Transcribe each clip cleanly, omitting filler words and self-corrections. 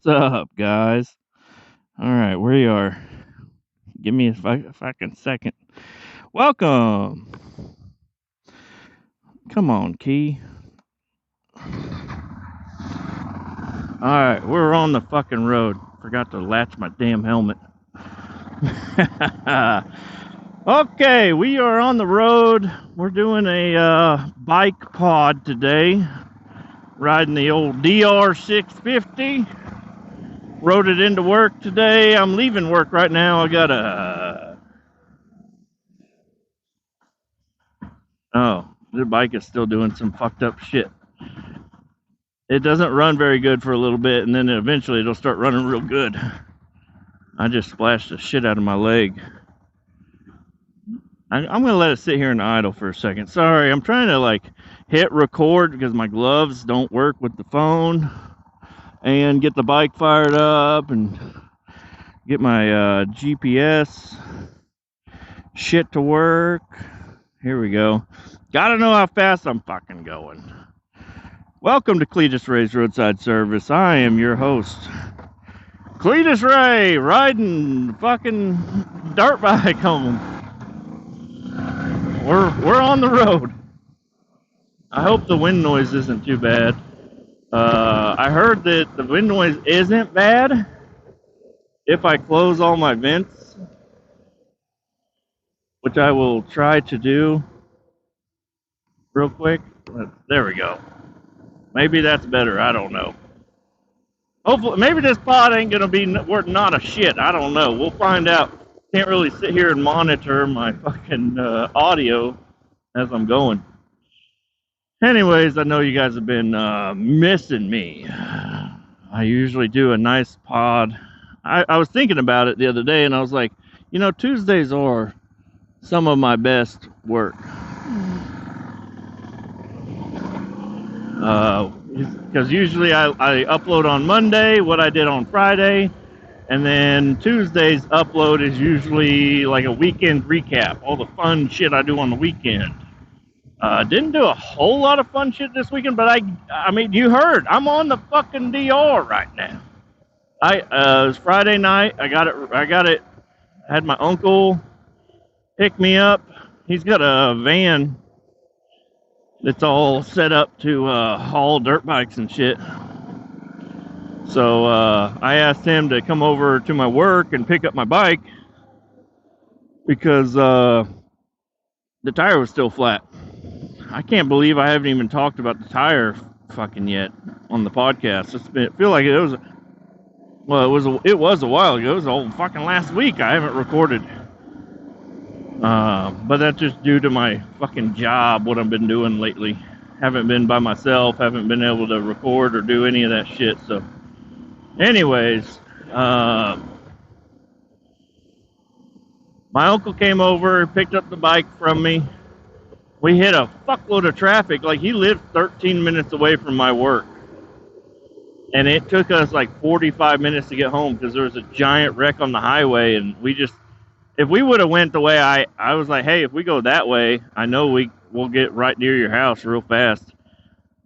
What's up, guys? All right, we are. Give me a fucking second. Welcome. Come on, Key. All right, we're on the fucking road. Forgot to latch my damn helmet. Okay, we are on the road. We're doing a bike pod today. Riding the old DR 650. Rode it into work today. I'm leaving work right now. I got a... Oh, the bike is still doing some fucked up shit. It doesn't run very good for a little bit, and then eventually it'll start running real good. I just splashed the shit out of my leg. I'm going to let it sit here in idle for a second. Sorry, I'm trying to hit record because my gloves don't work with the phone, and get the bike fired up and get my GPS shit to work. Here we go. Gotta know how fast I'm fucking going. Welcome to Kletus Ray's Roadside Service. I am your host, Kletus Ray, riding fucking dirt bike home. We're on the road. I hope the wind noise isn't too bad. I heard that the wind noise isn't bad if I close all my vents, which I will try to do real quick. There we go. Maybe that's better. I don't know. Hopefully, maybe this pod ain't gonna be worth not a shit. I don't know. We'll find out. Can't really sit here and monitor my fucking audio as I'm going. Anyways, I know you guys have been missing me. I usually do a nice pod. I was thinking about it the other day, and I was like, Tuesdays are some of my best work. Because usually I upload on Monday what I did on Friday, and then Tuesday's upload is usually like a weekend recap, all the fun shit I do on the weekend. Didn't do a whole lot of fun shit this weekend, but I mean, you heard, I'm on the fucking DR right now. It was Friday night. I got it. I had my uncle pick me up. He's got a van that's all set up to haul dirt bikes and shit. So I asked him to come over to my work and pick up my bike because the tire was still flat. I can't believe I haven't even talked about the tire fucking yet on the podcast. It feel like it was a while ago. It was all fucking last week. I haven't recorded. But that's just due to my fucking job, what I've been doing lately. Haven't been by myself, haven't been able to record or do any of that shit. So, anyways, my uncle came over, picked up the bike from me. We hit a fuckload of traffic. Like, he lived 13 minutes away from my work. And it took us 45 minutes to get home because there was a giant wreck on the highway, and if we would have went the way I was like, hey, if we go that way, I know we'll get right near your house real fast.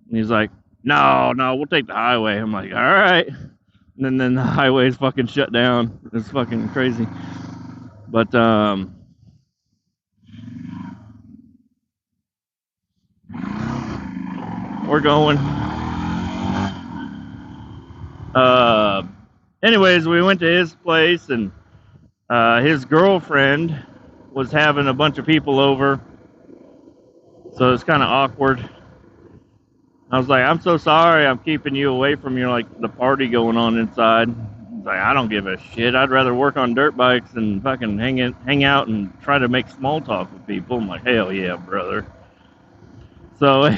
And he's like, no, we'll take the highway. I'm like, all right. And then the highway's fucking shut down. It's fucking crazy. But, we're going. Anyways, we went to his place, and his girlfriend was having a bunch of people over, so it's kind of awkward. I was like, I'm so sorry I'm keeping you away from the party going on inside. He's like, I don't give a shit. I'd rather work on dirt bikes than fucking hang out and try to make small talk with people. I'm like, hell yeah, brother. So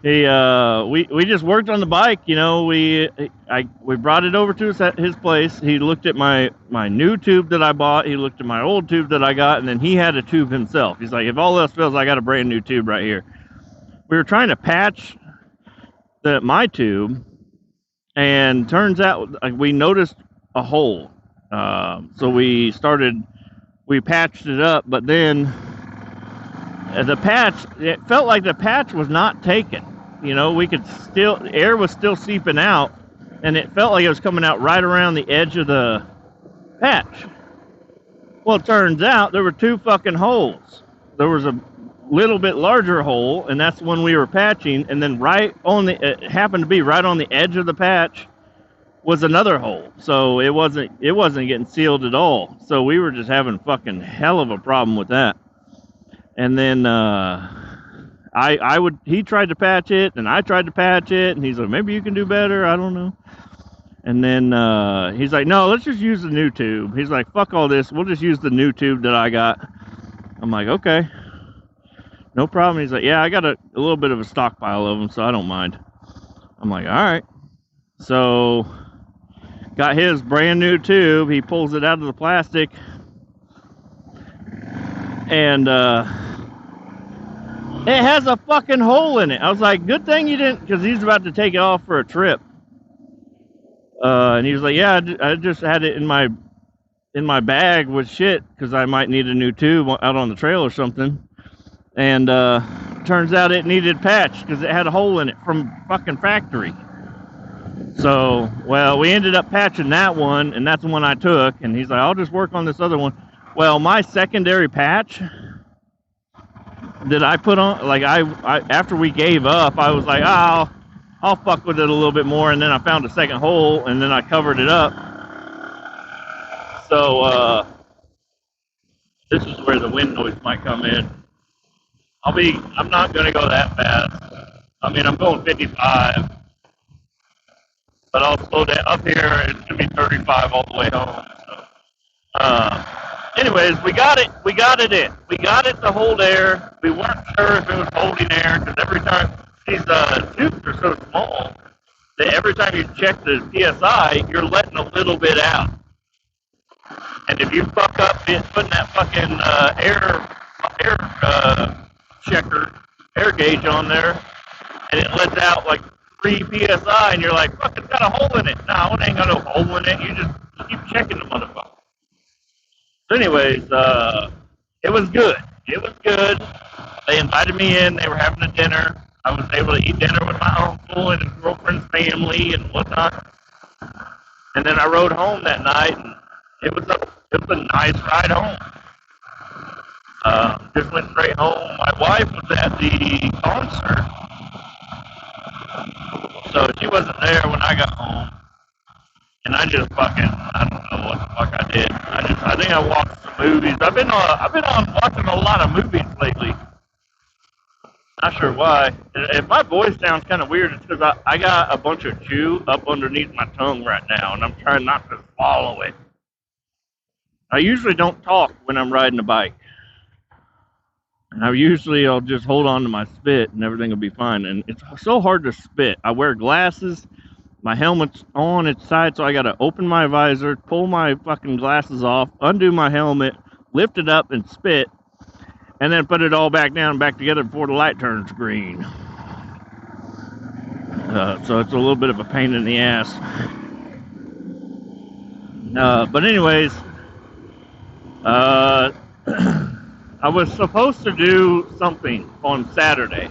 we just worked on the bike, we brought it over to his place. He looked at my new tube that I bought. He looked at my old tube that I got, and then he had a tube himself. He's like, if all else fails, I got a brand new tube right here. We were trying to patch my tube, and turns out we noticed a hole. So we patched it up, but then it felt like the patch was not taken. We could air was still seeping out, and it felt like it was coming out right around the edge of the patch. Well, it turns out there were 2 fucking holes. There was a little bit larger hole, and that's when we were patching, and then right on the, it happened to be right on the edge of the patch was another hole. So it wasn't getting sealed at all. So we were just having fucking hell of a problem with that. And then he tried to patch it, and I tried to patch it, and he's like, maybe you can do better, I don't know. And then he's like, no, let's just use the new tube. He's like, fuck all this, we'll just use the new tube that I got. I'm like, okay, no problem. He's like, yeah, I got a little bit of a stockpile of them, so I don't mind. I'm like, all right. So got his brand new tube. He pulls it out of the plastic, and it has a fucking hole in it. I was like, good thing you didn't, because he's about to take it off for a trip. And he was like, yeah, I just had it in my bag with shit because I might need a new tube out on the trail or something. And turns out it needed patched because it had a hole in it from fucking factory. So, well, we ended up patching that one, and that's the one I took. And he's like, I'll just work on this other one. Well, my secondary patch that I put on, like I after we gave up, I was like, oh, I'll fuck with it a little bit more, and then I found a second hole, and then I covered it up. So this is where the wind noise might come in. I'm not going to go that fast. I mean, I'm going 55, but I'll slow down. Up here, it's going to be 35 all the way home. So, anyways, we got it in. We got it to hold air. We weren't sure if it was holding air, because every time, these tubes are so small that every time you check the PSI, you're letting a little bit out. And if you fuck up putting that fucking air gauge on there, and it lets out like 3 PSI, and you're like, fuck, it's got a hole in it. No, it ain't got no hole in it. You just keep checking the motherfucker. So anyways, it was good. It was good. They invited me in. They were having a dinner. I was able to eat dinner with my uncle and his girlfriend's family and whatnot. And then I rode home that night, and it was a nice ride home. Just went straight home. My wife was at the concert, so she wasn't there when I got home. And I just I don't know what the fuck I did. I think I watched some movies. I've been on watching a lot of movies lately. Not sure why. If my voice sounds kind of weird, it's because I got a bunch of chew up underneath my tongue right now, and I'm trying not to swallow it. I usually don't talk when I'm riding a bike. And I'll just hold on to my spit, and everything will be fine. And it's so hard to spit. I wear glasses. My helmet's on its side, so I got to open my visor, pull my fucking glasses off, undo my helmet, lift it up, and spit. And then put it all back down and back together before the light turns green. So it's a little bit of a pain in the ass. But anyways, I was supposed to do something on Saturday.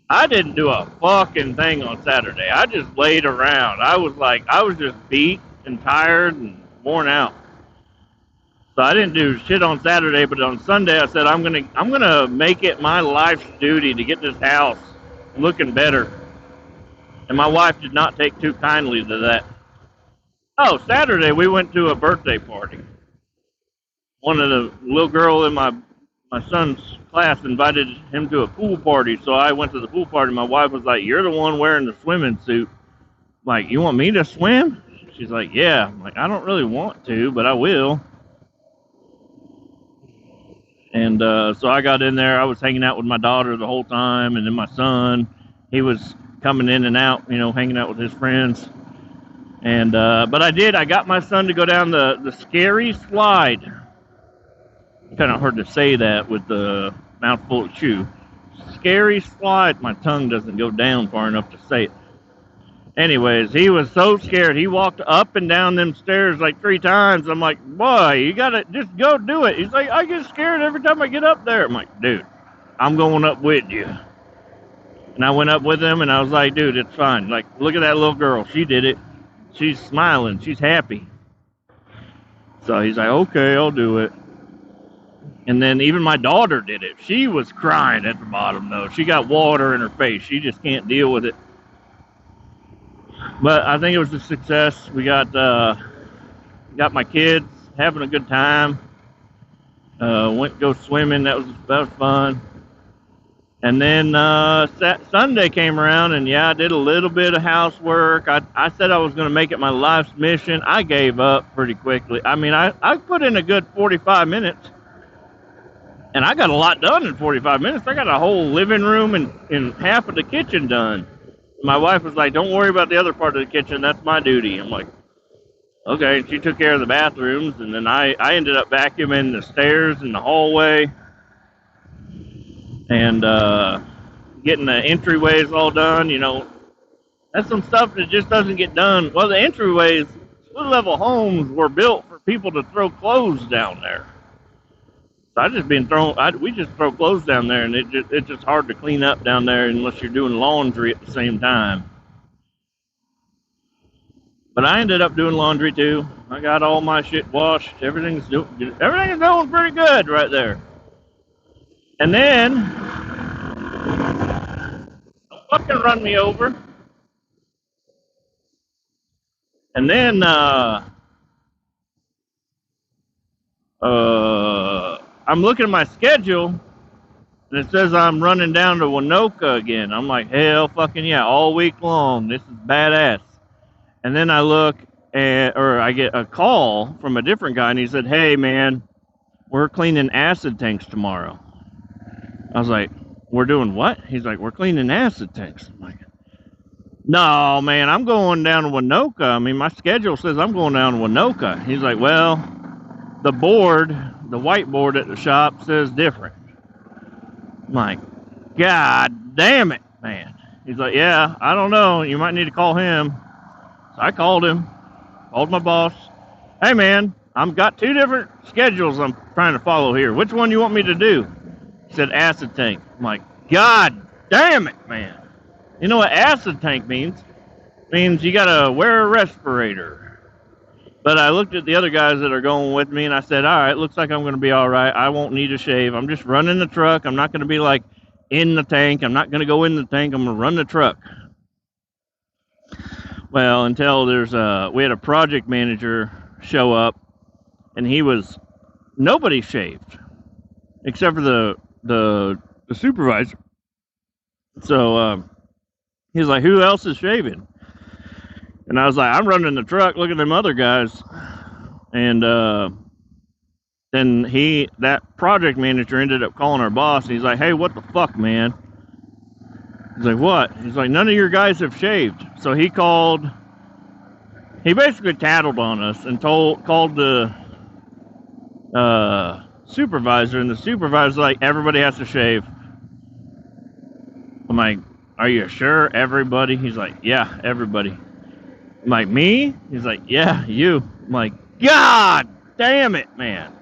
I didn't do a fucking thing on Saturday. I just laid around. I was just beat and tired and worn out. So I didn't do shit on Saturday, but on Sunday I said I'm gonna make it my life's duty to get this house looking better. And my wife did not take too kindly to that. Oh, Saturday we went to a birthday party. One of the little girl in my son's class invited him to a pool party, so I went to the pool party. My wife was like, "You're the one wearing the swimming suit." I'm like, "You want me to swim?" She's like, "Yeah." I'm like, "I don't really want to, but I will." And so I got in there. I was hanging out with my daughter the whole time, and then my son, he was coming in and out, hanging out with his friends. And but I got my son to go down the scary slide. Kind of hard to say that with the mouthful of chew. Scary slide. My tongue doesn't go down far enough to say it. Anyways, he was so scared. He walked up and down them stairs like 3 times. I'm like, boy, you gotta just go do it. He's like, I get scared every time I get up there. I'm like, dude, I'm going up with you. And I went up with him and I was like, dude, it's fine. Like, look at that little girl. She did it. She's smiling. She's happy. So he's like, okay, I'll do it. And then even my daughter did it. She was crying at the bottom, though. She got water in her face. She just can't deal with it. But I think it was a success. We got my kids having a good time. Went to go swimming. That was fun. And then Sunday came around, and yeah, I did a little bit of housework. I said I was going to make it my life's mission. I gave up pretty quickly. I mean, I put in a good 45 minutes, and I got a lot done in 45 minutes. I got a whole living room and half of the kitchen done. My wife was like, don't worry about the other part of the kitchen. That's my duty. I'm like, okay. And she took care of the bathrooms, and then I ended up vacuuming the stairs and the hallway. And getting the entryways all done, you know, that's some stuff that just doesn't get done. Well, the entryways, split-level homes were built for people to throw clothes down there. So we just throw clothes down there, and it's just hard to clean up down there unless you're doing laundry at the same time. But I ended up doing laundry too. I got all my shit washed. Everything's going pretty good right there. And then, don't fucking run me over. And then, I'm looking at my schedule, and it says I'm running down to Winoka again. I'm like, hell fucking yeah, all week long. This is badass. And then I look, I get a call from a different guy, and he said, hey man, we're cleaning acid tanks tomorrow. I was like, we're doing what? He's like, we're cleaning acid tanks. I'm like, no, man, I'm going down to Winoka. I mean, my schedule says I'm going down to Winoka. He's like, well, the whiteboard at the shop says different. I'm like, God damn it, man. He's like, yeah, I don't know. You might need to call him. So I called him, called my boss. Hey, man, I've got 2 different schedules I'm trying to follow here. Which one you want me to do? He said acid tank. I'm like, God damn it, man. You know what acid tank means? It means you gotta wear a respirator. But I looked at the other guys that are going with me and I said, all right, looks like I'm gonna be all right. I won't need a shave. I'm just running the truck. I'm not gonna be like in the tank. I'm not gonna go in the tank. I'm gonna run the truck. Well, until we had a project manager show up and nobody shaved except for the supervisor. So he's like, who else is shaving? And I was like, I'm running the truck. Look at them other guys. And then that project manager ended up calling our boss. And he's like, hey, what the fuck, man? He's like, what? He's like, none of your guys have shaved. So he basically tattled on us and called the supervisor, and the supervisor's like, everybody has to shave. I'm like, are you sure, everybody? He's like, yeah, everybody. I'm like, me? He's like, yeah, you. I'm like, God damn it, man.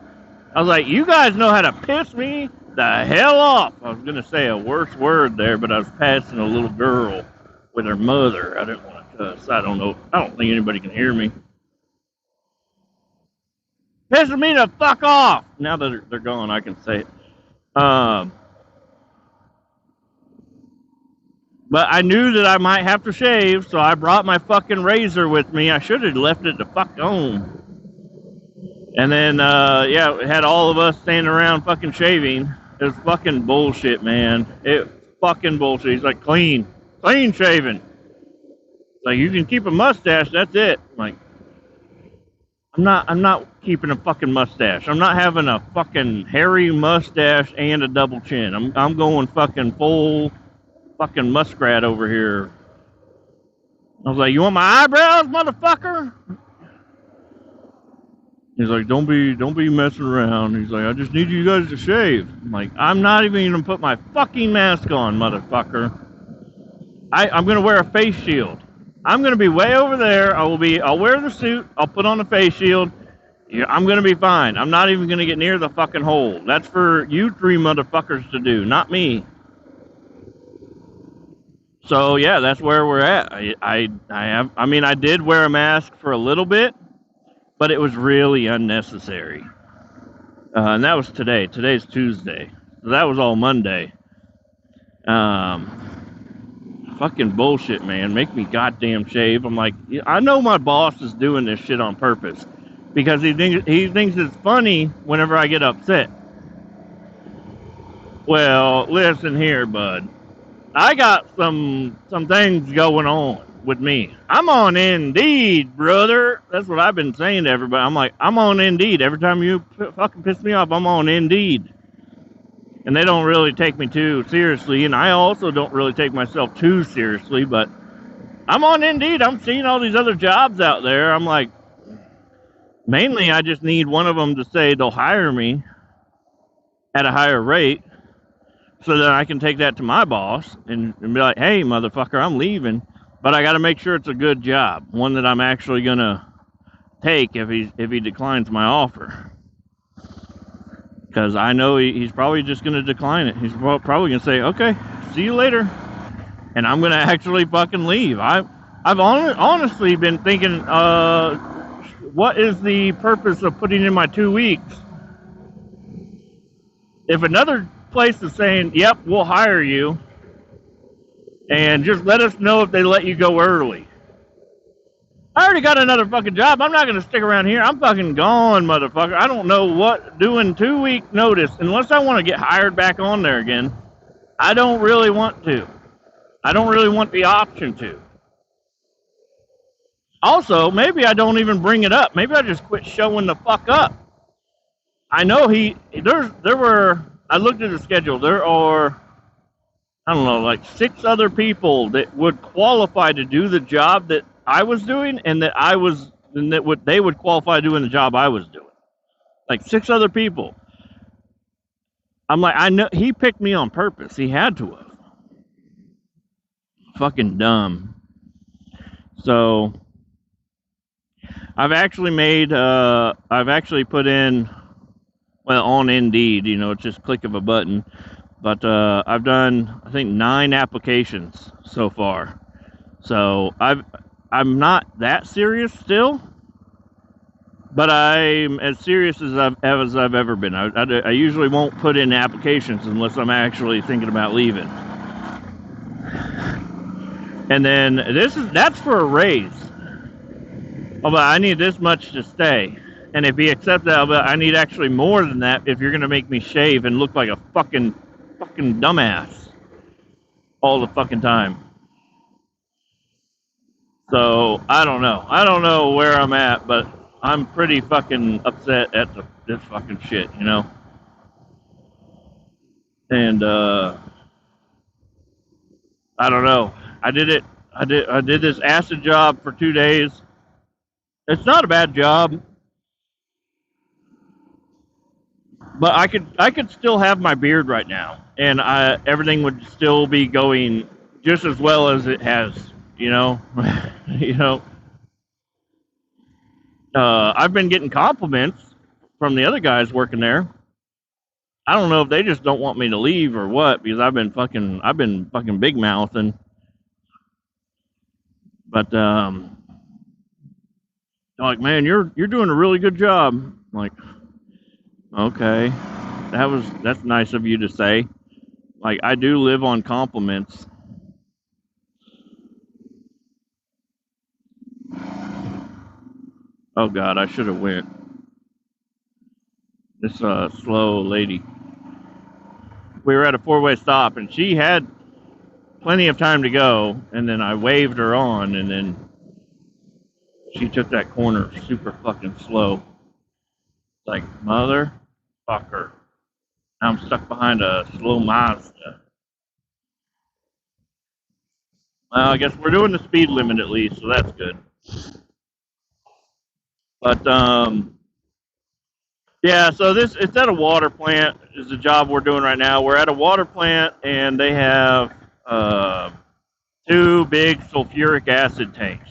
I was like, you guys know how to piss me the hell off. I was going to say a worse word there, but I was passing a little girl with her mother. I didn't want to cuss. I don't know. I don't think anybody can hear me. Pissing me the fuck off. Now that they're gone, I can say it. But I knew that I might have to shave, so I brought my fucking razor with me. I should have left it the fuck home. And then, yeah, it had all of us standing around fucking shaving. It was fucking bullshit, man. It fucking bullshit. He's like, clean shaving. Like, you can keep a mustache, that's it. I'm like, I'm not keeping a fucking mustache. I'm not having a fucking hairy mustache and a double chin. I'm going fucking full fucking muskrat over here. I was like, you want my eyebrows, motherfucker? He's like, don't be messing around. He's like, I just need you guys to shave. I'm like, I'm not even gonna put my fucking mask on, motherfucker. I'm gonna wear a face shield. I'm gonna be way over there. I'll wear the suit. I'll put on the face shield. Yeah, I'm gonna be fine. I'm not even gonna get near the fucking hole. That's for you 3 motherfuckers to do, not me. So yeah, that's where we're at. I mean, I did wear a mask for a little bit, but it was really unnecessary. And that was today. Today's Tuesday. So that was all Monday. Fucking bullshit, man. Make me goddamn shave. I'm like, I know my boss is doing this shit on purpose because he thinks it's funny whenever I get upset. Well, listen here, bud. I got some things going on with me. I'm on Indeed, brother. That's what I've been saying to everybody. I'm like, I'm on Indeed. Every time you fucking piss me off, I'm on Indeed. And they don't really take me too seriously, and I also don't really take myself too seriously, but I'm on Indeed. I'm seeing all these other jobs out there. I'm like, mainly I just need one of them to say they'll hire me at a higher rate so that I can take that to my boss and be like, hey, motherfucker, I'm leaving, but I got to make sure it's a good job, one that I'm actually going to take if he declines my offer. Because I know he's probably just going to decline it. He's probably going to say, okay, see you later. And I'm going to actually fucking leave. I've honestly been thinking, what is the purpose of putting in my 2 weeks? If another place is saying, yep, we'll hire you, and just let us know if they let you go early. I already got another fucking job. I'm not going to stick around here. I'm fucking gone, motherfucker. I don't know what doing 2 week notice, unless I want to get hired back on there again. I don't really want to. I don't really want the option to. Also, maybe I don't even bring it up. Maybe I just quit showing the fuck up. I know I looked at the schedule. There are, I don't know, like 6 other people that would qualify to do the job that I was doing, and they would qualify doing the job I was doing. Like 6 other people. I'm like, I know he picked me on purpose. He had to have. Fucking dumb. So I've actually put in, well, on Indeed, it's just click of a button. But I've done, I think, 9 applications so far. So I'm not that serious still, but I'm as serious as I've ever been. I usually won't put in applications unless I'm actually thinking about leaving. And then that's for a raise. Oh, but I need this much to stay. And if he accepts that, I need actually more than that if you're going to make me shave and look like a fucking dumbass all the fucking time. So, I don't know. I don't know where I'm at, but I'm pretty fucking upset at this fucking shit, And, I don't know. I did this acid job for 2 days. It's not a bad job. But I could still have my beard right now, and everything would still be going just as well as it has, I've been getting compliments from the other guys working there. I don't know if they just don't want me to leave or what, because I've been fucking big mouthing. But like, man, you're doing a really good job. I'm like, okay, that's nice of you to say. Like, I do live on compliments. Oh God, I should have went. This slow lady. We were at a 4-way stop, and she had plenty of time to go, and then I waved her on, and then she took that corner super fucking slow. Like, motherfucker. Now I'm stuck behind a slow Mazda. Well, I guess we're doing the speed limit at least, so that's good. But, yeah, so it's at a water plant is the job we're doing right now. We're at a water plant, and they have 2 big sulfuric acid tanks.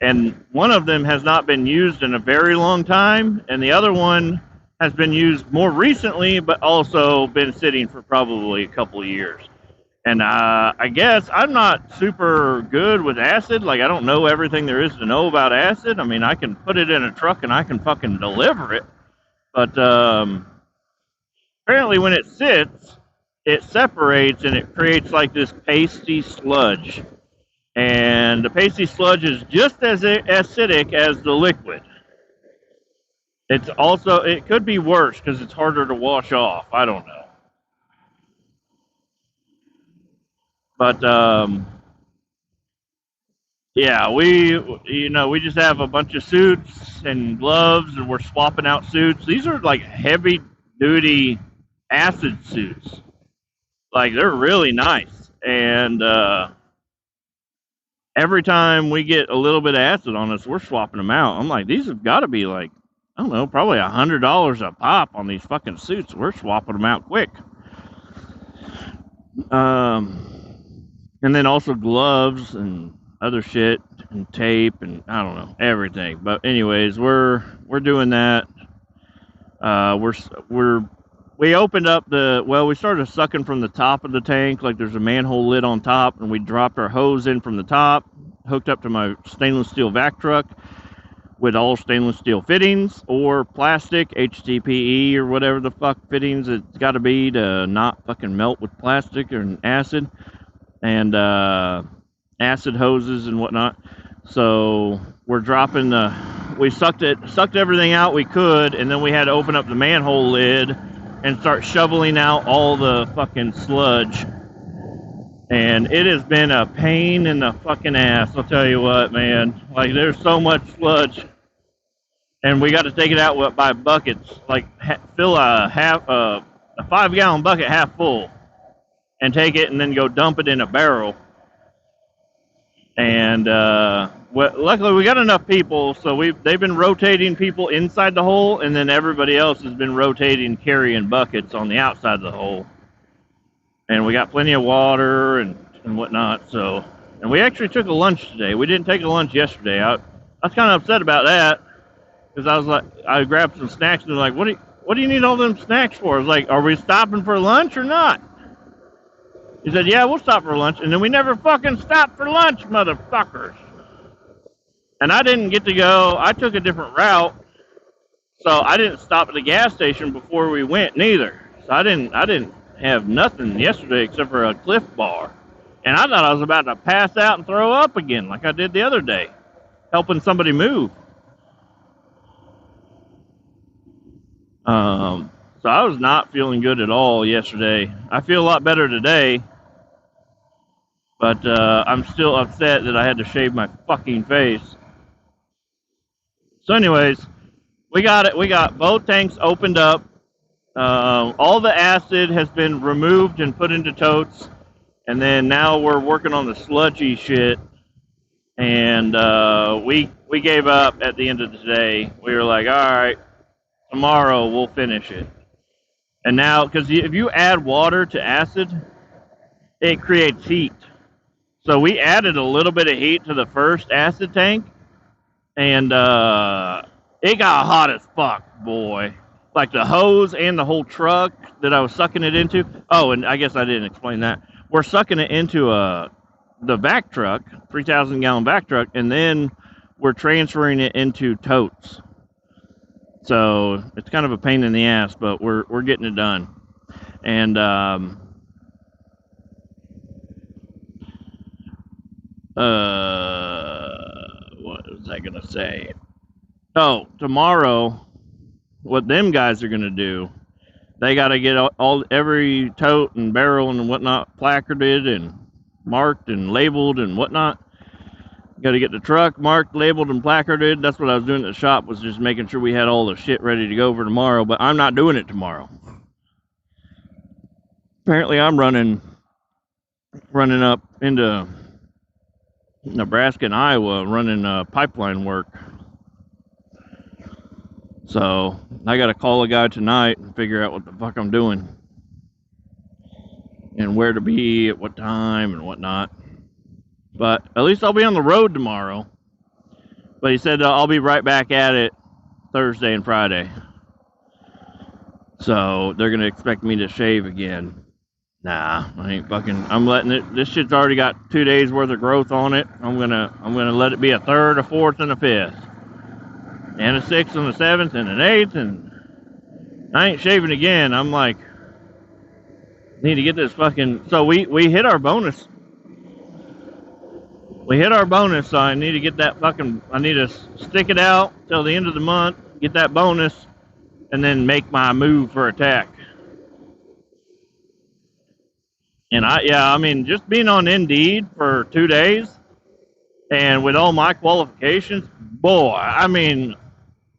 And one of them has not been used in a very long time, and the other one has been used more recently, but also been sitting for probably a couple of years. And I guess I'm not super good with acid. Like, I don't know everything there is to know about acid. I mean, I can put it in a truck and I can fucking deliver it. But apparently when it sits, it separates and it creates like this pasty sludge. And the pasty sludge is just as acidic as the liquid. It's also, it could be worse because it's harder to wash off. I don't know. But yeah, we just have a bunch of suits and gloves, and we're swapping out suits. These are like heavy duty acid suits. Like, they're really nice. And every time we get a little bit of acid on us, we're swapping them out. I'm like, these have got to be like, I don't know, probably $100 a pop on these fucking suits. We're swapping them out quick. And then also gloves and other shit and tape and I don't know, everything. But anyways, we're doing that. We opened up we started sucking from the top of the tank, like there's a manhole lid on top, and we dropped our hose in from the top, hooked up to my stainless steel vac truck with all stainless steel fittings or plastic HDPE or whatever the fuck fittings it's got to be to not fucking melt with plastic or acid, and acid hoses and whatnot. So we're dropping we sucked everything out we could, and then we had to open up the manhole lid and start shoveling out all the fucking sludge. And it has been a pain in the fucking ass, I'll tell you what, man. Like, there's so much sludge. And we got to take it out by buckets. Like, fill a 5-gallon bucket half full and take it and then go dump it in a barrel. And luckily we got enough people, so they've been rotating people inside the hole, and then everybody else has been rotating carrying buckets on the outside of the hole. And we got plenty of water and whatnot. So, and we actually took a lunch today. We didn't take a lunch yesterday. I was kind of upset about that because I grabbed some snacks and they're like, what do you need all them snacks for? I was like, are we stopping for lunch or not? He said, yeah, we'll stop for lunch. And then we never fucking stopped for lunch, motherfuckers. And I didn't get to go. I took a different route. So I didn't stop at the gas station before we went neither. So I didn't have nothing yesterday except for a Cliff Bar. And I thought I was about to pass out and throw up again like I did the other day, helping somebody move. So I was not feeling good at all yesterday. I feel a lot better today, but I'm still upset that I had to shave my fucking face. So anyways, we got it. We got both tanks opened up. All the acid has been removed and put into totes, and then now we're working on the sludgy shit. And we gave up at the end of the day. We were like, all right, tomorrow we'll finish it. And now, because if you add water to acid, it creates heat. So we added a little bit of heat to the first acid tank, and it got hot as fuck, boy. Like the hose and the whole truck that I was sucking it into. Oh, and I guess I didn't explain that. We're sucking it into the vac truck, 3,000-gallon vac truck, and then we're transferring it into totes. So it's kind of a pain in the ass, but we're getting it done. And what was I gonna say? Oh, tomorrow, what them guys are gonna do? They gotta get every tote and barrel and whatnot placarded and marked and labeled and whatnot. Got to get the truck marked, labeled, and placarded. That's what I was doing at the shop, was just making sure we had all the shit ready to go for tomorrow. But I'm not doing it tomorrow. Apparently, I'm running up into Nebraska and Iowa, running pipeline work. So I got to call a guy tonight and figure out what the fuck I'm doing and where to be at what time and whatnot. But at least I'll be on the road tomorrow. But he said I'll be right back at it Thursday and Friday. So they're going to expect me to shave again. Nah, I ain't fucking. I'm letting it. This shit's already got 2 days worth of growth on it. I'm gonna let it be a third, a fourth, and a fifth, and a sixth, and a seventh, and an eighth, and I ain't shaving again. I'm like, need to get this fucking. So we hit our bonus. We hit our bonus, so I need to get that fucking. I need to stick it out till the end of the month, get that bonus, and then make my move for attack. And I mean, just being on Indeed for 2 days, and with all my qualifications, boy, I mean,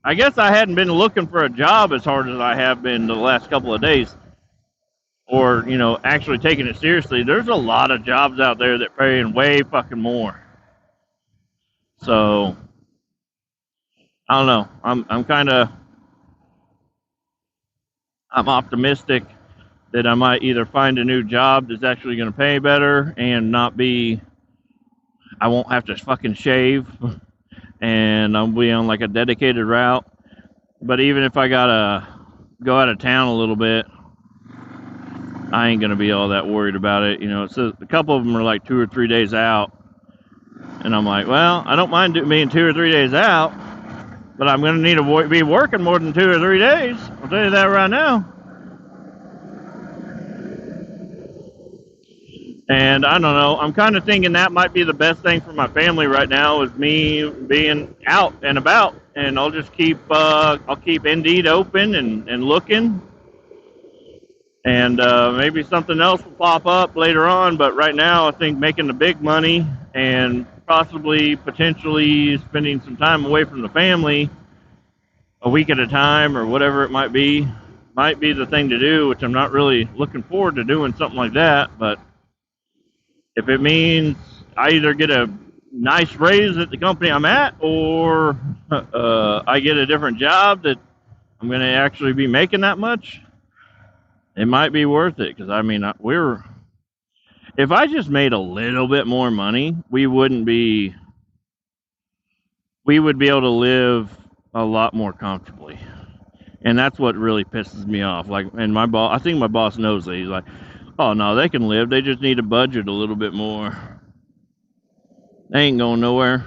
I guess I hadn't been looking for a job as hard as I have been the last couple of days, or actually taking it seriously. There's a lot of jobs out there that paying way fucking more. So I don't know. I'm optimistic that I might either find a new job that's actually going to pay better and not be. I won't have to fucking shave, and I'll be on like a dedicated route. But even if I gotta go out of town a little bit, I ain't gonna be all that worried about it. It says a couple of them are like 2 or 3 days out, and I'm like, well, I don't mind being 2 or 3 days out, but I'm gonna need to be working more than 2 or 3 days. I'll tell you that right now. And I don't know. I'm kind of thinking that might be the best thing for my family right now is me being out and about, and I'll just keep Indeed open and looking, and maybe something else will pop up later on. But right now, I think making the big money and potentially spending some time away from the family, a week at a time or whatever it might be the thing to do. Which I'm not really looking forward to doing something like that, but. If it means I either get a nice raise at the company I'm at, or I get a different job that I'm going to actually be making that much, it might be worth it. Because I mean, if I just made a little bit more money, we would be able to live a lot more comfortably, and that's what really pisses me off. Like, and I think my boss knows that. He's like, oh no, they can live. They just need to budget a little bit more. They ain't going nowhere.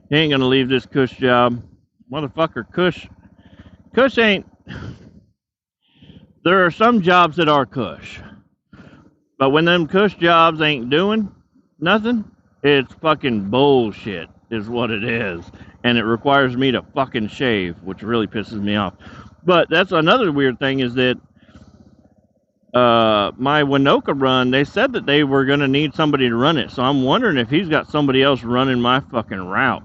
He ain't gonna leave this cush job. Motherfucker, cush ain't. There are some jobs that are cush. But when them cush jobs ain't doing nothing, it's fucking bullshit is what it is. And it requires me to fucking shave, which really pisses me off. But that's another weird thing is that my Winoka run, they said that they were going to need somebody to run it. So I'm wondering if he's got somebody else running my fucking route.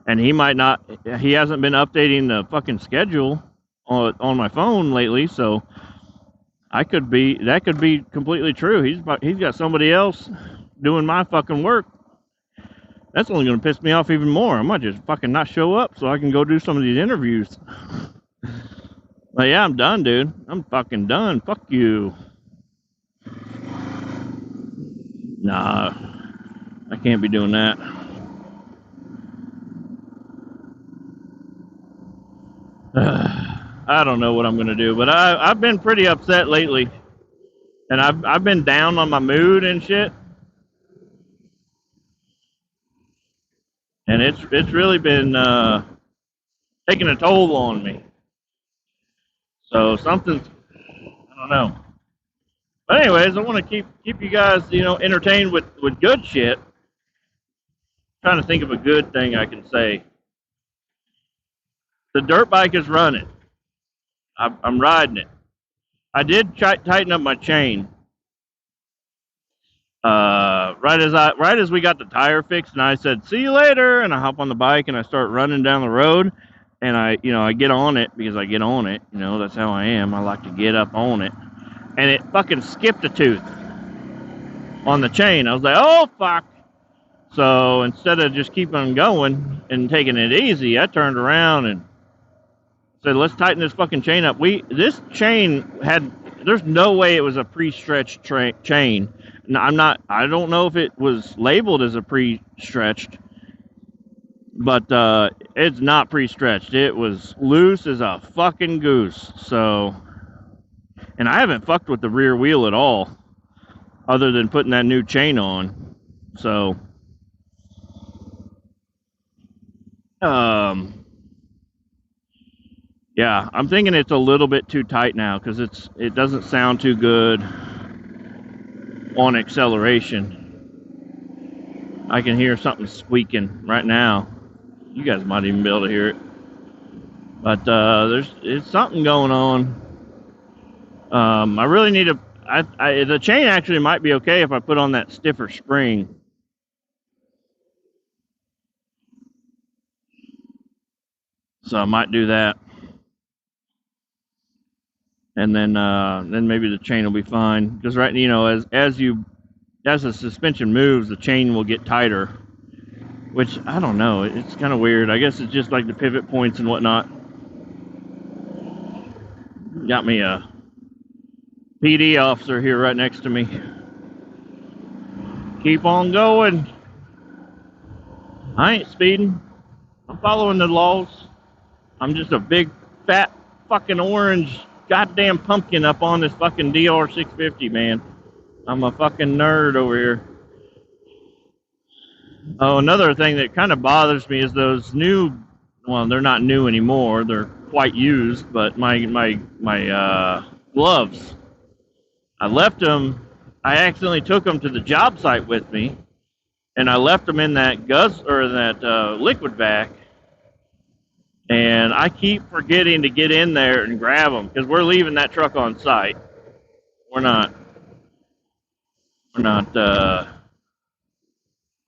And he might not, he hasn't been updating the fucking schedule on my phone lately. So that could be completely true. He's got somebody else doing my fucking work. That's only going to piss me off even more. I might just fucking not show up so I can go do some of these interviews. But yeah, I'm done, dude. I'm fucking done. Fuck you. Nah, I can't be doing that. I don't know what I'm gonna do, but I've been pretty upset lately, and I've been down on my mood and shit, and it's really been taking a toll on me. So something's, I don't know. But anyways, I want to keep you guys, entertained with good shit. I'm trying to think of a good thing I can say. The dirt bike is running. I'm riding it. I did tighten up my chain. Right as we got the tire fixed, and I said, "See you later," and I hop on the bike and I start running down the road. And I get on it because I get on it. That's how I am. I like to get up on it. And it fucking skipped a tooth on the chain. I was like, oh, fuck. So instead of just keeping on going and taking it easy, I turned around and said, let's tighten this fucking chain up. This chain there's no way it was a pre-stretched chain. I don't know if it was labeled as a pre-stretched. But it's not pre-stretched. It was loose as a fucking goose. So And I haven't fucked with the rear wheel at all, other than putting that new chain on. So, yeah, I'm thinking it's a little bit too tight now because it doesn't sound too good on acceleration. I can hear something squeaking right now. You guys might even be able to hear it. But it's something going on. I really need to. The chain actually might be okay if I put on that stiffer spring. So I might do that, and then maybe the chain will be fine. Because right, you know, as the suspension moves, the chain will get tighter. Which I don't know. It's kind of weird. I guess it's just like the pivot points and whatnot. Got me a PD officer here right next to me. Keep on going. I ain't speeding. I'm following the laws. I'm just a big, fat, fucking orange goddamn pumpkin up on this fucking DR650, man. I'm a fucking nerd over here. Oh, another thing that kind of bothers me is those new, well, they're not new anymore. They're quite used, but my gloves. I left them, I accidentally took them to the job site with me, and I left them in that liquid vac. And I keep forgetting to get in there and grab them because we're leaving that truck on site. We're not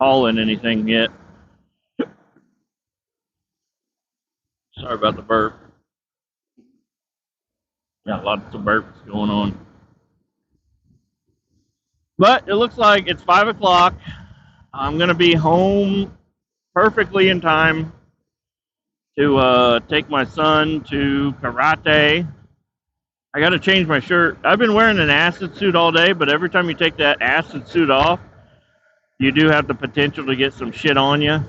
hauling anything yet. Sorry about the burp. Got lots of burps going on. But it looks like it's 5 o'clock. I'm going to be home perfectly in time to take my son to karate. I got to change my shirt. I've been wearing an acid suit all day, but every time you take that acid suit off, you do have the potential to get some shit on you.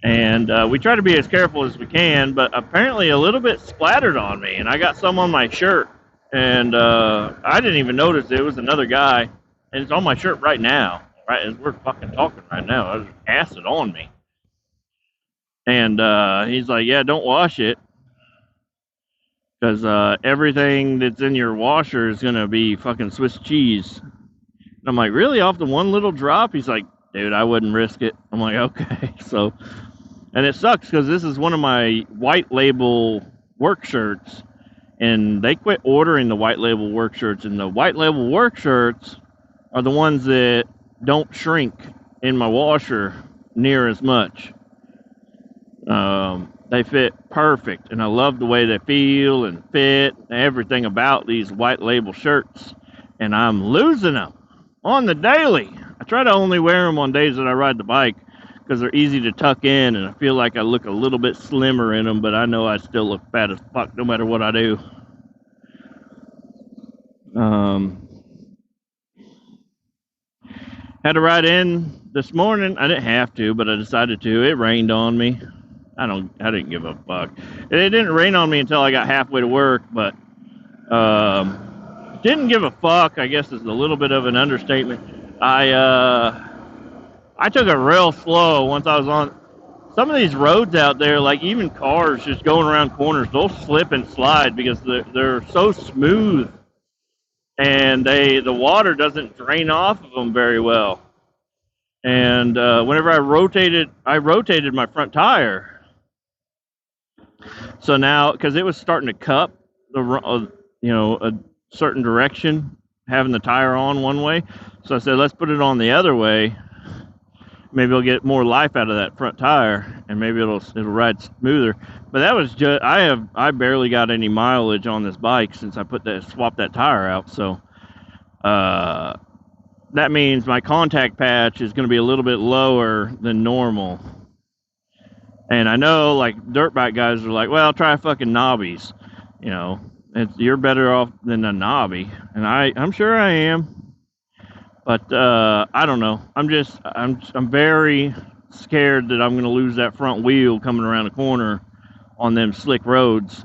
And we try to be as careful as we can, but apparently a little bit splattered on me, and I got some on my shirt. And I didn't even notice it was another guy, and it's on my shirt right now, right as we're fucking talking right now. There's acid on me. And he's like, yeah, don't wash it, because everything that's in your washer is going to be fucking Swiss cheese. And I'm like, really? Off the one little drop? He's like, dude, I wouldn't risk it. I'm like, okay. So, and it sucks because this is one of my white label work shirts, and they quit ordering the white label work shirts, and the white label work shirts are the ones that don't shrink in my washer near as much. They fit perfect, and I love the way they feel and fit, everything about these white label shirts, and I'm losing them on the daily. I try to only wear them on days that I ride the bike because they're easy to tuck in, and I feel like I look a little bit slimmer in them, but I know I still look fat as fuck no matter what I do. Had to ride in this morning. I didn't have to, but I decided to. It rained on me. I didn't give a fuck. It didn't rain on me until I got halfway to work, but didn't give a fuck, I guess, is a little bit of an understatement. I took it real slow once I was on some of these roads out there, like even cars just going around corners, they'll slip and slide because they're so smooth, and the water doesn't drain off of them very well. And whenever I rotated my front tire. So now, because it was starting to cup a certain direction, having the tire on one way. So I said, let's put it on the other way. Maybe it'll get more life out of that front tire, and maybe it'll ride smoother. But that was just I barely got any mileage on this bike since I swapped that tire out. So that means my contact patch is going to be a little bit lower than normal. And I know, like, dirt bike guys are like, well, try fucking knobbies. You know, you're better off than a knobby. And I'm sure I am. But I don't know. I'm very scared that I'm going to lose that front wheel coming around the corner on them slick roads.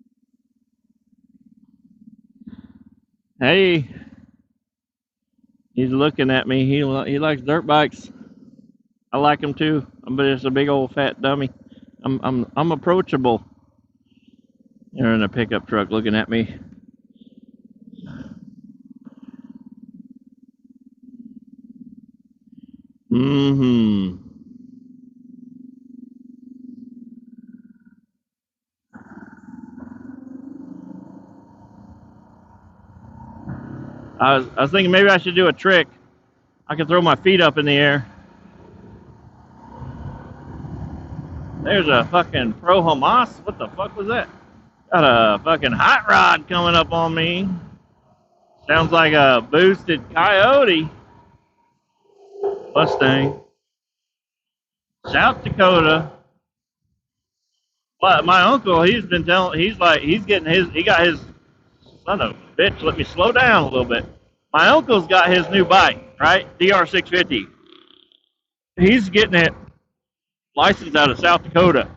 Hey, he's looking at me. He likes dirt bikes. I like him too. I'm just a big old fat dummy. I'm approachable. You're in a pickup truck looking at me. Mm-hmm. I was thinking maybe I should do a trick. I could throw my feet up in the air. There's a fucking Pro Hamas. What the fuck was that? Got a fucking hot rod coming up on me. Sounds like a boosted Coyote. Mustang. South Dakota. But my uncle, he's been telling, he got his, son of a bitch, let me slow down a little bit. My uncle's got his new bike, right? DR650. He's getting it licensed out of South Dakota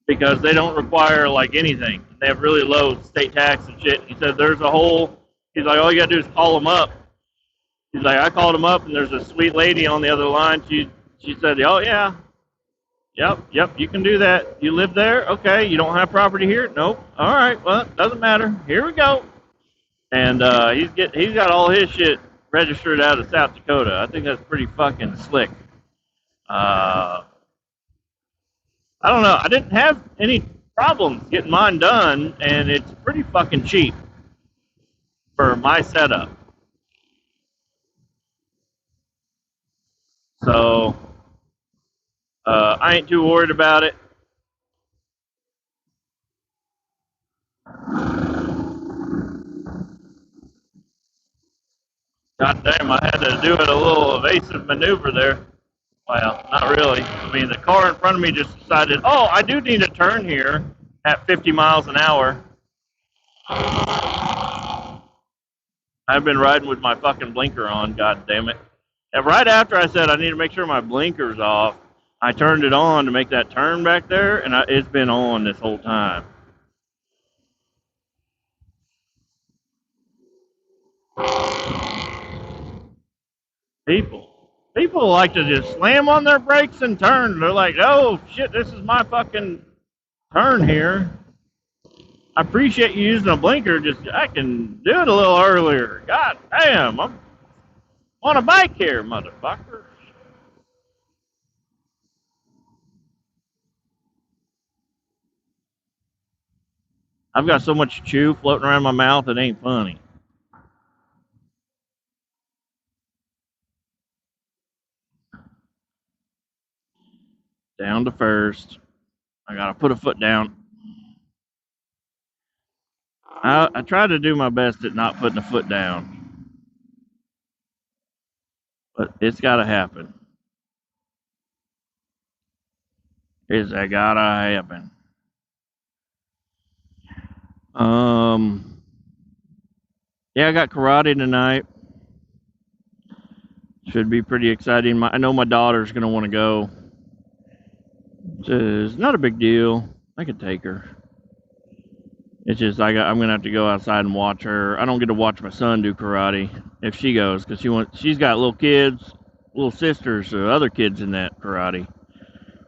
because they don't require like anything. They have really low state tax and shit. He said he's like, all you gotta do is call them up. He's like, I called him up and there's a sweet lady on the other line. She said, oh yeah. Yep, you can do that. You live there? Okay. You don't have property here? Nope. All right, well, doesn't matter. Here we go. And he's got all his shit registered out of South Dakota. I think that's pretty fucking slick. I don't know. I didn't have any problems getting mine done, and it's pretty fucking cheap for my setup. So I ain't too worried about it. God damn, I had to do it a little evasive maneuver there. Well, not really. I mean, the car in front of me just decided, oh, I do need to turn here at 50 miles an hour. I've been riding with my fucking blinker on, god damn it. And right after I said I need to make sure my blinker's off, I turned it on to make that turn back there, and it's been on this whole time. People like to just slam on their brakes and turn. They're like, oh shit, this is my fucking turn here. I appreciate you using a blinker. I can do it a little earlier. God damn, I'm on a bike here, motherfucker. I've got so much chew floating around my mouth, it ain't funny. Down to first. I gotta put a foot down. I try to do my best at not putting a foot down, but it's gotta happen. It's gotta happen. Yeah, I got karate tonight. Should be pretty exciting. I know my daughter's gonna want to go. It's not a big deal. I could take her. It's just I'm gonna have to go outside and watch her. I don't get to watch my son do karate if she goes because she's got little kids, little sisters, so other kids in that karate.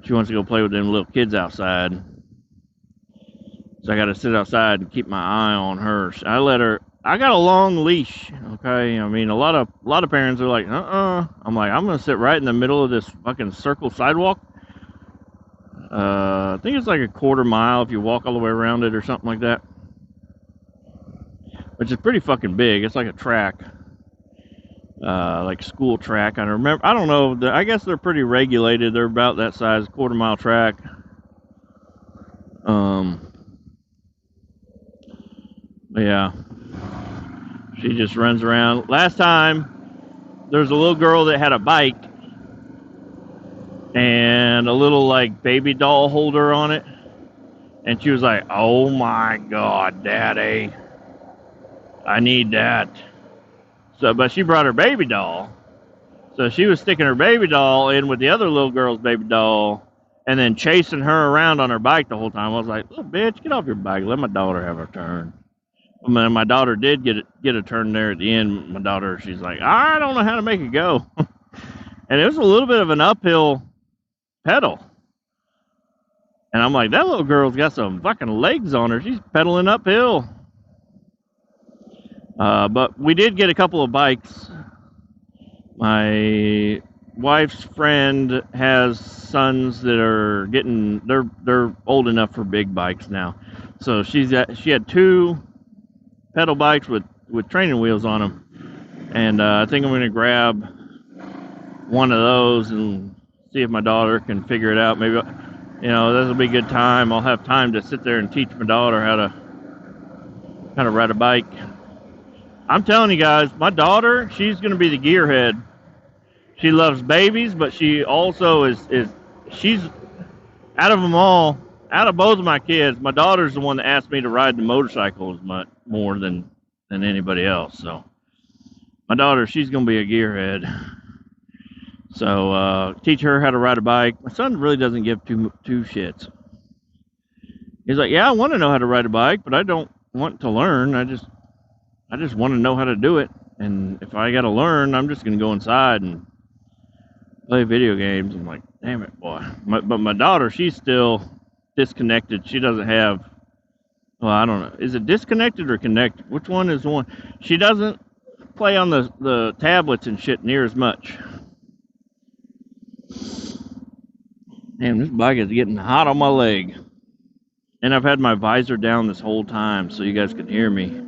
She wants to go play with them little kids outside. So I got to sit outside and keep my eye on her. I got a long leash. Okay, I mean a lot of parents are like, I'm like, I'm gonna sit right in the middle of this fucking circle sidewalk. I think it's like a quarter mile if you walk all the way around it or something like that. Which is pretty fucking big. It's like a track. Like school track. I don't know. I guess they're pretty regulated. They're about that size, quarter mile track. Yeah. She just runs around. Last time, there was a little girl that had a bike and a little like baby doll holder on it, and she was like, "Oh my God, Daddy, I need that." So, but she brought her baby doll, so she was sticking her baby doll in with the other little girl's baby doll, and then chasing her around on her bike the whole time. I was like, "Little bitch, get off your bike, let my daughter have her turn." My daughter did get a turn there at the end. My daughter, she's like, I don't know how to make it go, and it was a little bit of an uphill pedal. And I'm like, that little girl's got some fucking legs on her. She's pedaling uphill. But we did get a couple of bikes. My wife's friend has sons that are they're old enough for big bikes now. So she had 2 pedal bikes with training wheels on them. And I think I'm going to grab one of those and see if my daughter can figure it out. Maybe, this will be a good time. I'll have time to sit there and teach my daughter how to ride a bike. I'm telling you guys, my daughter, she's going to be the gearhead. She loves babies, but she also she's out of them all, out of both of my kids, my daughter's the one that asked me to ride the motorcycle as much more than anybody else. So my daughter, she's going to be a gearhead. So teach her how to ride a bike. My son really doesn't give two shits. He's like, yeah, I want to know how to ride a bike, but I don't want to learn. I just want to know how to do it. And if I got to learn, I'm just going to go inside and play video games. I'm like, damn it, boy. But my daughter, she's still disconnected. She doesn't have, well, I don't know. Is it disconnected or connected? Which one is the one? She doesn't play on the tablets and shit near as much. Damn, this bike is getting hot on my leg. And I've had my visor down this whole time so you guys can hear me.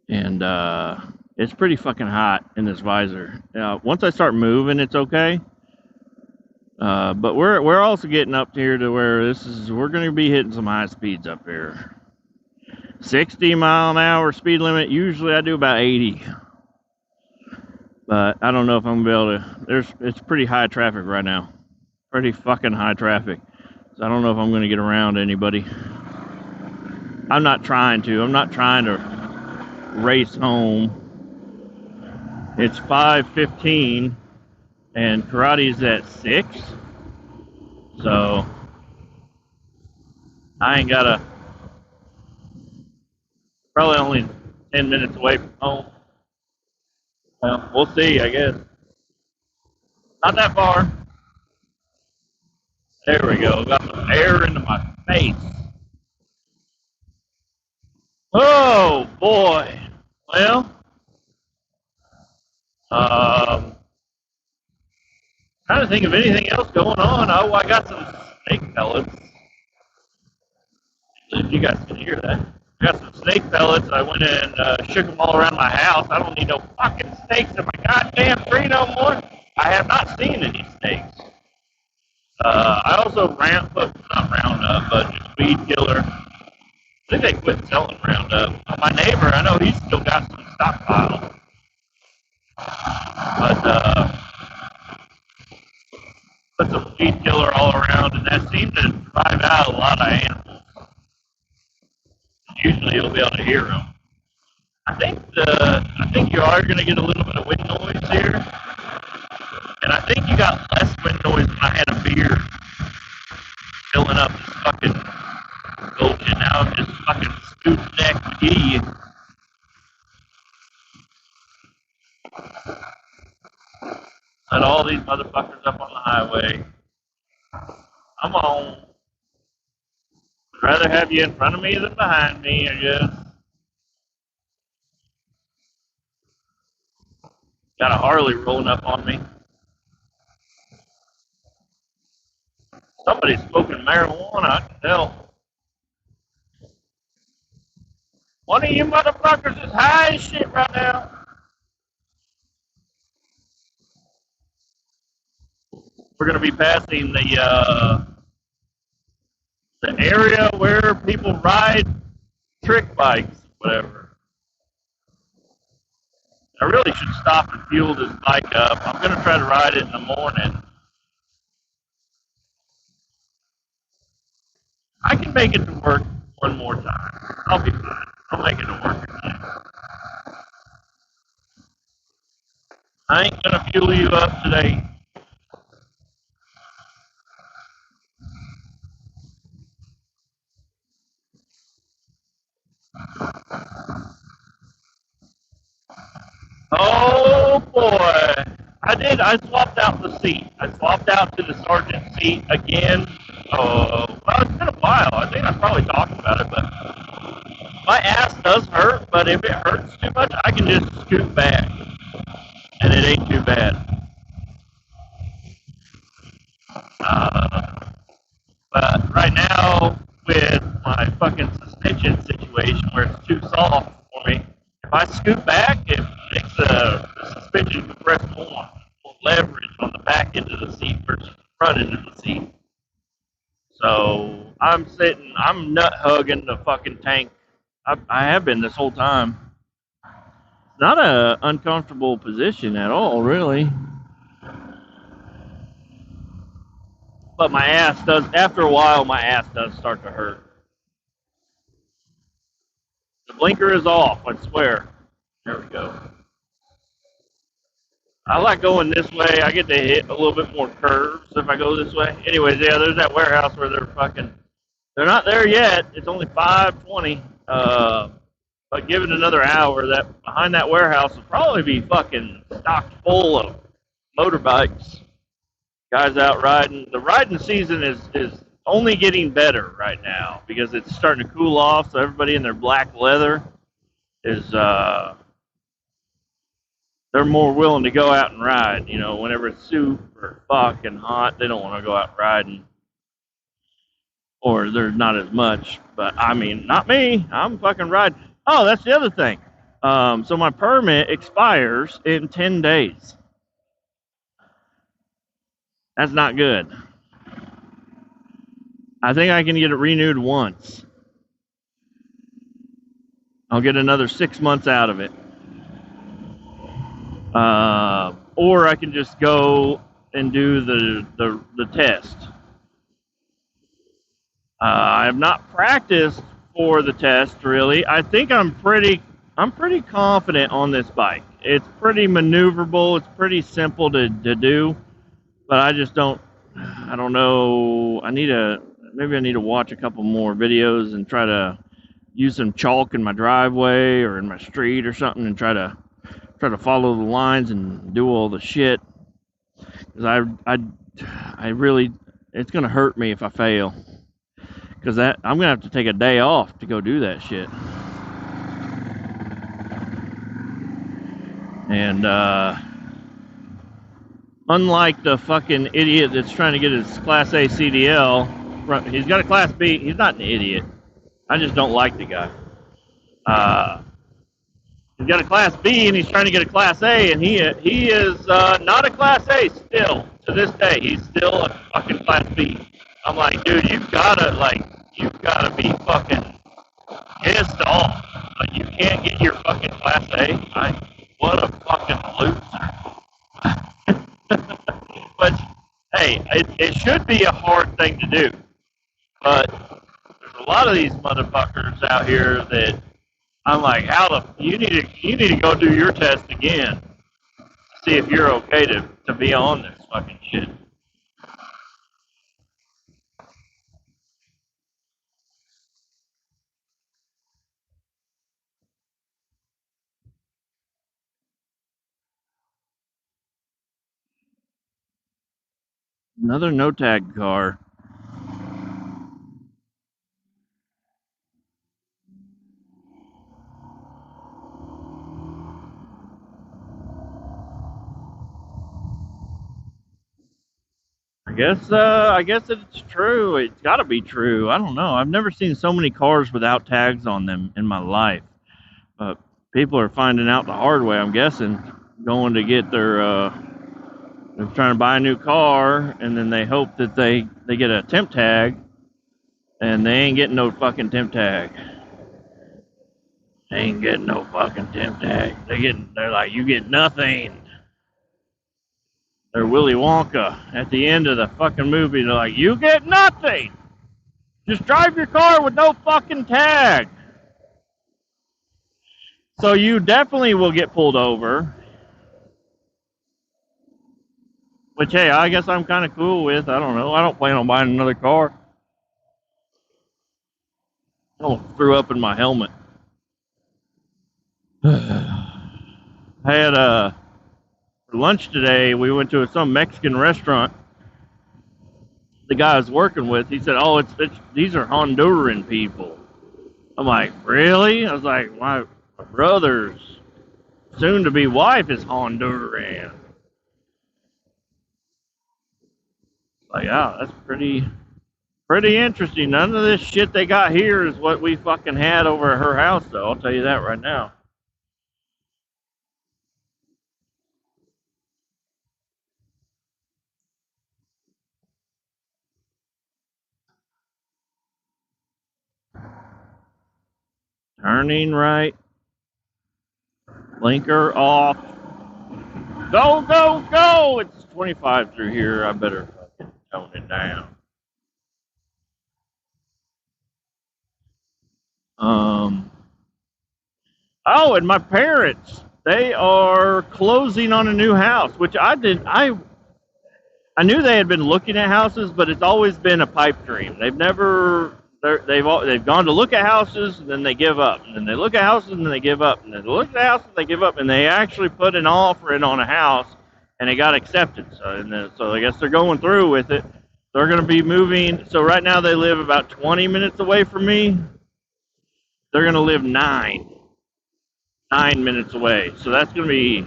And it's pretty fucking hot in this visor. Once I start moving, it's okay. But we're also getting up here to where we're going to be hitting some high speeds up here. 60 mile an hour speed limit. Usually I do about 80. But I don't know if I'm going to be able to. It's pretty high traffic right now. Pretty fucking high traffic. So I don't know if I'm going to get around anybody. I'm not trying to race home. It's 5:15 and karate's at 6. So I ain't gotta, probably only 10 minutes away from home. Well, we'll see, I guess. Not that far. There we go. Got some air into my face. Oh boy. Well, trying to think of anything else going on. Oh, I got some snake pellets. If you guys can hear that. I got some snake pellets. I went and shook them all around my house. I don't need no fucking snakes in my goddamn tree no more. I have not seen any snakes. I also not Roundup, but just weed killer. I think they quit selling Roundup. My neighbor, I know he's still got some stockpile. But put some weed killer all around, and that seemed to drive out a lot of animals. Usually you'll be able to hear them. I think you are going to get a little bit of wind noise here, and I think you got less wind noise when I had a beer filling up this fucking gulch, and now I'm just fucking Scoop Neck McGee. Let all these motherfuckers up on the highway. Come on. I'd rather have you in front of me than behind me, I guess. Got a Harley rolling up on me. Somebody's smoking marijuana, I can tell. One of you motherfuckers is high as shit right now. We're going to be passing the area where people ride trick bikes, whatever. I really should stop and fuel this bike up. I'm going to try to ride it in the morning. I can make it to work one more time. I'll be fine. I'll make it to work again. I ain't going to fuel you up today. Oh boy. I did. I swapped out the seat. I swapped out to the sergeant seat again. Well, it's been a while. I think I probably talked about it, but my ass does hurt, but if it hurts too much, I can just scoot back. And it ain't too bad. But right now, with my fucking suspension situation where it's too soft for me, if I scoot back, it makes the suspension compress more leverage on the back end of the seat versus the front end of the seat. So I'm nut hugging the fucking tank. I have been this whole time. It's not a uncomfortable position at all, really. But my ass does, after a while, my ass does start to hurt. The blinker is off, I swear. There we go. I like going this way. I get to hit a little bit more curves if I go this way. Anyways, yeah, there's that warehouse where they're not there yet. It's only 5:20. But given another hour, that behind that warehouse will probably be fucking stocked full of motorbikes. Guys out riding. The riding season is only getting better right now because it's starting to cool off. So everybody in their black leather is they're more willing to go out and ride. You know, whenever it's super fucking hot, they don't want to go out riding, or there's not as much. But I mean, not me. I'm fucking riding. Oh, that's the other thing. So my permit expires in 10 days. That's not good. I think I can get it renewed once. I'll get another 6 months out of it. Or I can just go and do the test. I have not practiced for the test really. I think I'm pretty confident on this bike. It's pretty maneuverable. It's pretty simple to do. But I just don't know. Maybe I need to watch a couple more videos and try to use some chalk in my driveway or in my street or something and try to follow the lines and do all the shit. Because I really, it's gonna hurt me if I fail. Because I'm gonna have to take a day off to go do that shit. And unlike the fucking idiot that's trying to get his Class A CDL, he's got a Class B. He's not an idiot. I just don't like the guy. He's got a Class B and he's trying to get a Class A, and he is not a Class A still to this day. He's still a fucking Class B. I'm like, dude, you've gotta be fucking pissed off. Like, you can't get your fucking Class A. What a fucking loser. But hey, it should be a hard thing to do. But there's a lot of these motherfuckers out here that I'm like, you need to go do your test again. See if you're okay to be on this fucking shit. Another no tag car. I guess it's true. It's got to be true. I don't know. I've never seen so many cars without tags on them in my life. But people are finding out the hard way, I'm guessing, going to get they're trying to buy a new car, and then they hope that they get a temp tag, and they ain't getting no fucking temp tag. They ain't getting no fucking temp tag. They're like, you get nothing. They're Willy Wonka at the end of the fucking movie. They're like, you get nothing. Just drive your car with no fucking tag. So you definitely will get pulled over. Which, hey, I guess I'm kind of cool with. I don't know. I don't plan on buying another car. I almost threw up in my helmet. I had for lunch today. We went to some Mexican restaurant. The guy I was working with, he said, "Oh, it's these are Honduran people." I'm like, "Really?" I was like, "My brother's soon-to-be wife is Honduran." Like, yeah, that's pretty interesting. None of this shit they got here is what we fucking had over at her house, though. I'll tell you that right now. Turning right, blinker off. Go, go, go! It's 25 through here. I better fucking tone it down. Um. Oh, and my parents, they are closing on a new house, which I didn't. I knew they had been looking at houses, but it's always been a pipe dream. They've never. They've gone to look at houses and then they give up, and then they look at houses and then they give up, and then they look at houses and they give up, and they actually put an offer in on a house, and it got accepted. So I guess they're going through with it. They're going to be moving. So right now they live about 20 minutes away from me. They're going to live 9 minutes away. So that's going to be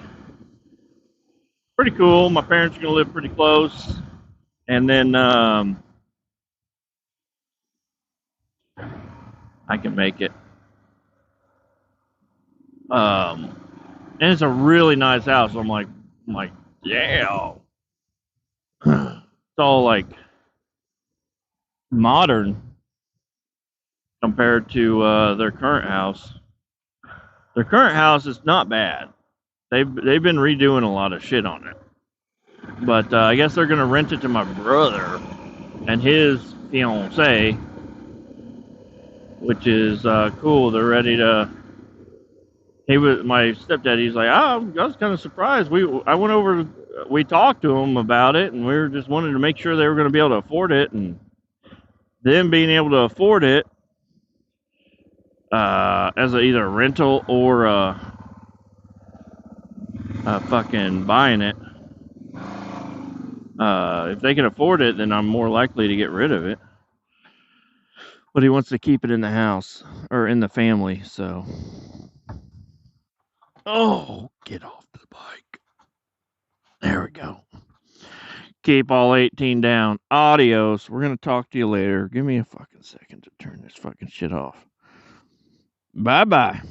pretty cool. My parents are going to live pretty close, and then I can make it. Um, and it's a really nice house. I'm like, yeah. It's all like modern compared to their current house. Their current house is not bad. They've been redoing a lot of shit on it, but I guess they're gonna rent it to my brother and his fiance, which is cool. They're ready to. He was my stepdad. He's like, oh, I was kind of surprised. I went over. We talked to him about it, and we were just wanting to make sure they were going to be able to afford it, and them being able to afford it as either a rental or fucking buying it. If they can afford it, then I'm more likely to get rid of it. But he wants to keep it in the house or in the family, so. Oh, get off the bike. There we go. Keep all 18 down. Adios. We're going to talk to you later. Give me a fucking second to turn this fucking shit off. Bye bye.